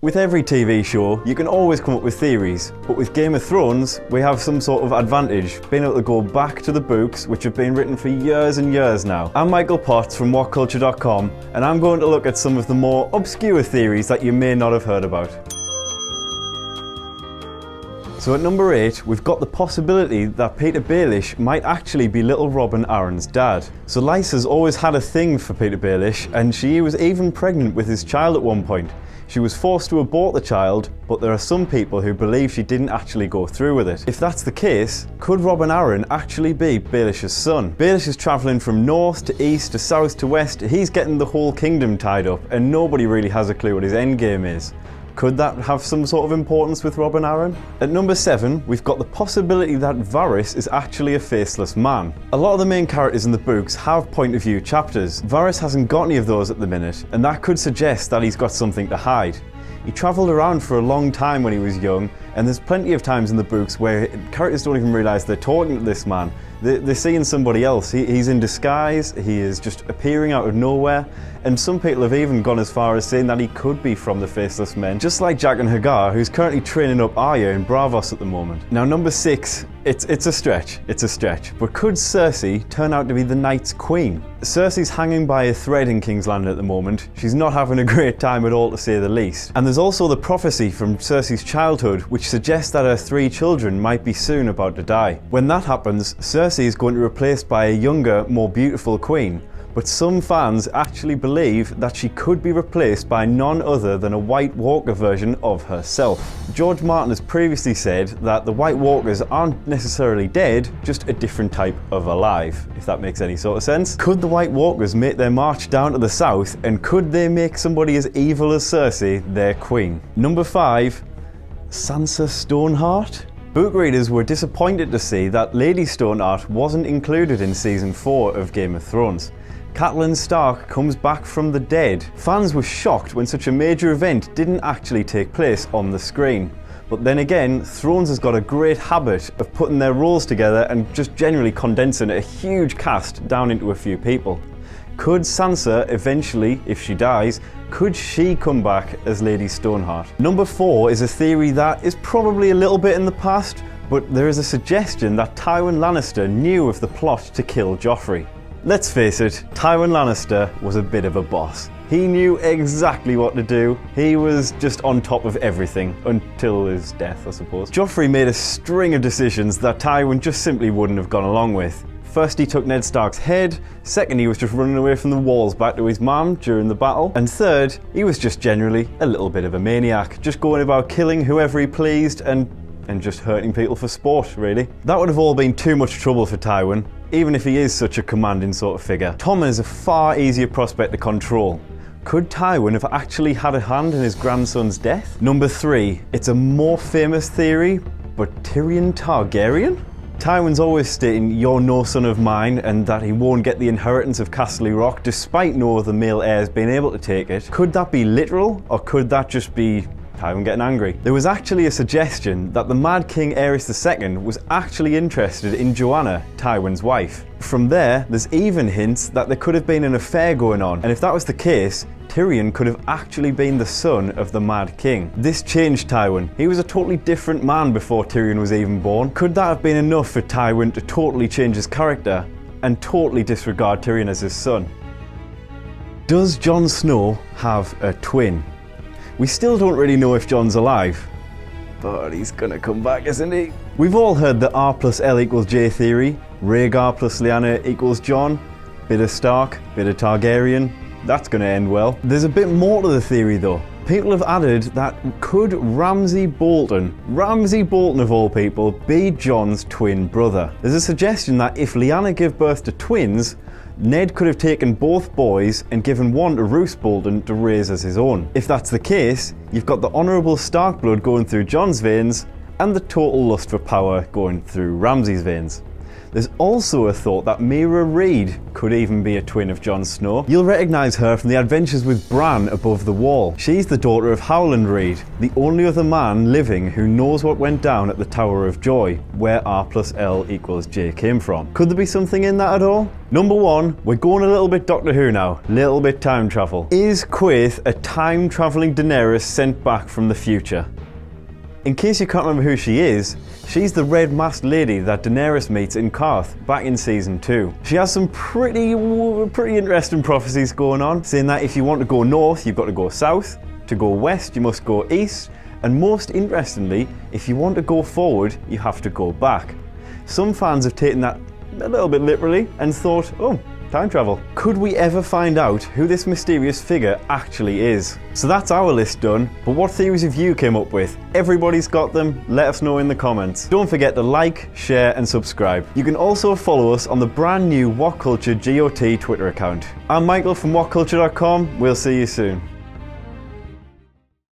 With every TV show, you can always come up with theories, but with Game of Thrones, we have some sort of advantage, being able to go back to the books which have been written for years and years now. I'm Michael Potts from Whatculture.com, and I'm going to look at some of the more obscure theories that you may not have heard about. So at number 8, we've got the possibility that Petyr Baelish might actually be little Robin Arryn's dad. So Lysa's always had a thing for Petyr Baelish, and she was even pregnant with his child at one point. She was forced to abort the child, but there are some people who believe she didn't actually go through with it. If that's the case, could Robin Arryn actually be Baelish's son? Baelish is travelling from north to east to south to west. He's getting the whole kingdom tied up, and nobody really has a clue what his endgame is. Could that have some sort of importance with Robin Arryn? At number 7, we've got the possibility that Varys is actually a faceless man. A lot of the main characters in the books have point of view chapters. Varys hasn't got any of those at the minute, and that could suggest that he's got something to hide. He travelled around for a long time when he was young, and there's plenty of times in the books where characters don't even realise they're talking to this man. They're seeing somebody else. He's in disguise, he is just appearing out of nowhere, and some people have even gone as far as saying that he could be from the Faceless Men, just like Jack and Hagar, who's currently training up Arya in Braavos at the moment. Now number 6, it's a stretch, but could Cersei turn out to be the Night's Queen? Cersei's hanging by a thread in King's Landing at the moment. She's not having a great time at all, to say the least. And there's also the prophecy from Cersei's childhood, which suggests that her 3 children might be soon about to die. When that happens, Cersei is going to be replaced by a younger, more beautiful queen. But some fans actually believe that she could be replaced by none other than a White Walker version of herself. George Martin has previously said that the White Walkers aren't necessarily dead, just a different type of alive, if that makes any sort of sense. Could the White Walkers make their march down to the south, and could they make somebody as evil as Cersei their queen? Number 5, Sansa Stoneheart? Book readers were disappointed to see that Lady Stoneheart wasn't included in season 4 of Game of Thrones. Catelyn Stark comes back from the dead. Fans were shocked when such a major event didn't actually take place on the screen. But then again, Thrones has got a great habit of putting their roles together and just generally condensing a huge cast down into a few people. Could Sansa eventually, if she dies, could she come back as Lady Stoneheart? Number 4 is a theory that is probably a little bit in the past, but there is a suggestion that Tywin Lannister knew of the plot to kill Joffrey. Let's face it, Tywin Lannister was a bit of a boss. He knew exactly what to do. He was just on top of everything, until his death, I suppose. Joffrey made a string of decisions that Tywin just simply wouldn't have gone along with. First, he took Ned Stark's head. Second, he was just running away from the walls back to his mum during the battle. And third, he was just generally a little bit of a maniac, just going about killing whoever he pleased and just hurting people for sport, really. That would have all been too much trouble for Tywin, even if he is such a commanding sort of figure. Tommen is a far easier prospect to control. Could Tywin have actually had a hand in his grandson's death? Number 3, it's a more famous theory, but Tyrion Targaryen? Tywin's always stating, "You're no son of mine," and that he won't get the inheritance of Castle Rock despite no other male heirs being able to take it. Could that be literal, or could that just be Tywin getting angry? There was actually a suggestion that the Mad King Aerys II was actually interested in Joanna, Tywin's wife. From there's even hints that there could have been an affair going on, and if that was the case, Tyrion could have actually been the son of the Mad King. This changed Tywin. He was a totally different man before Tyrion was even born. Could that have been enough for Tywin to totally change his character and totally disregard Tyrion as his son? Does Jon Snow have a twin? We still don't really know if Jon's alive, but he's gonna come back, isn't he? We've all heard the R plus L equals J theory. Rhaegar plus Lyanna equals Jon. Bit of Stark, bit of Targaryen. That's gonna end well. There's a bit more to the theory though. People have added that could Ramsay Bolton of all people, be Jon's twin brother. There's a suggestion that if Lyanna gave birth to twins, Ned could have taken both boys and given one to Roose Bolton to raise as his own. If that's the case, you've got the honourable Stark blood going through Jon's veins and the total lust for power going through Ramsay's veins. There's also a thought that Mira Reed could even be a twin of Jon Snow. You'll recognise her from the adventures with Bran above the wall. She's the daughter of Howland Reed, the only other man living who knows what went down at the Tower of Joy, where R+L=J came from. Could there be something in that at all? Number 1, we're going a little bit Doctor Who now, little bit time travel. Is Quaithe a time-travelling Daenerys sent back from the future? In case you can't remember who she is, she's the red-masked lady that Daenerys meets in Qarth back in Season 2. She has some pretty interesting prophecies going on, saying that if you want to go north, you've got to go south, to go west, you must go east, and most interestingly, if you want to go forward, you have to go back. Some fans have taken that a little bit literally and thought, oh, time travel. Could we ever find out who this mysterious figure actually is? So that's our list done, but what theories have you came up with? Everybody's got them, let us know in the comments. Don't forget to like, share and subscribe. You can also follow us on the brand new Whatculture GOT Twitter account. I'm Michael from Whatculture.com, we'll see you soon.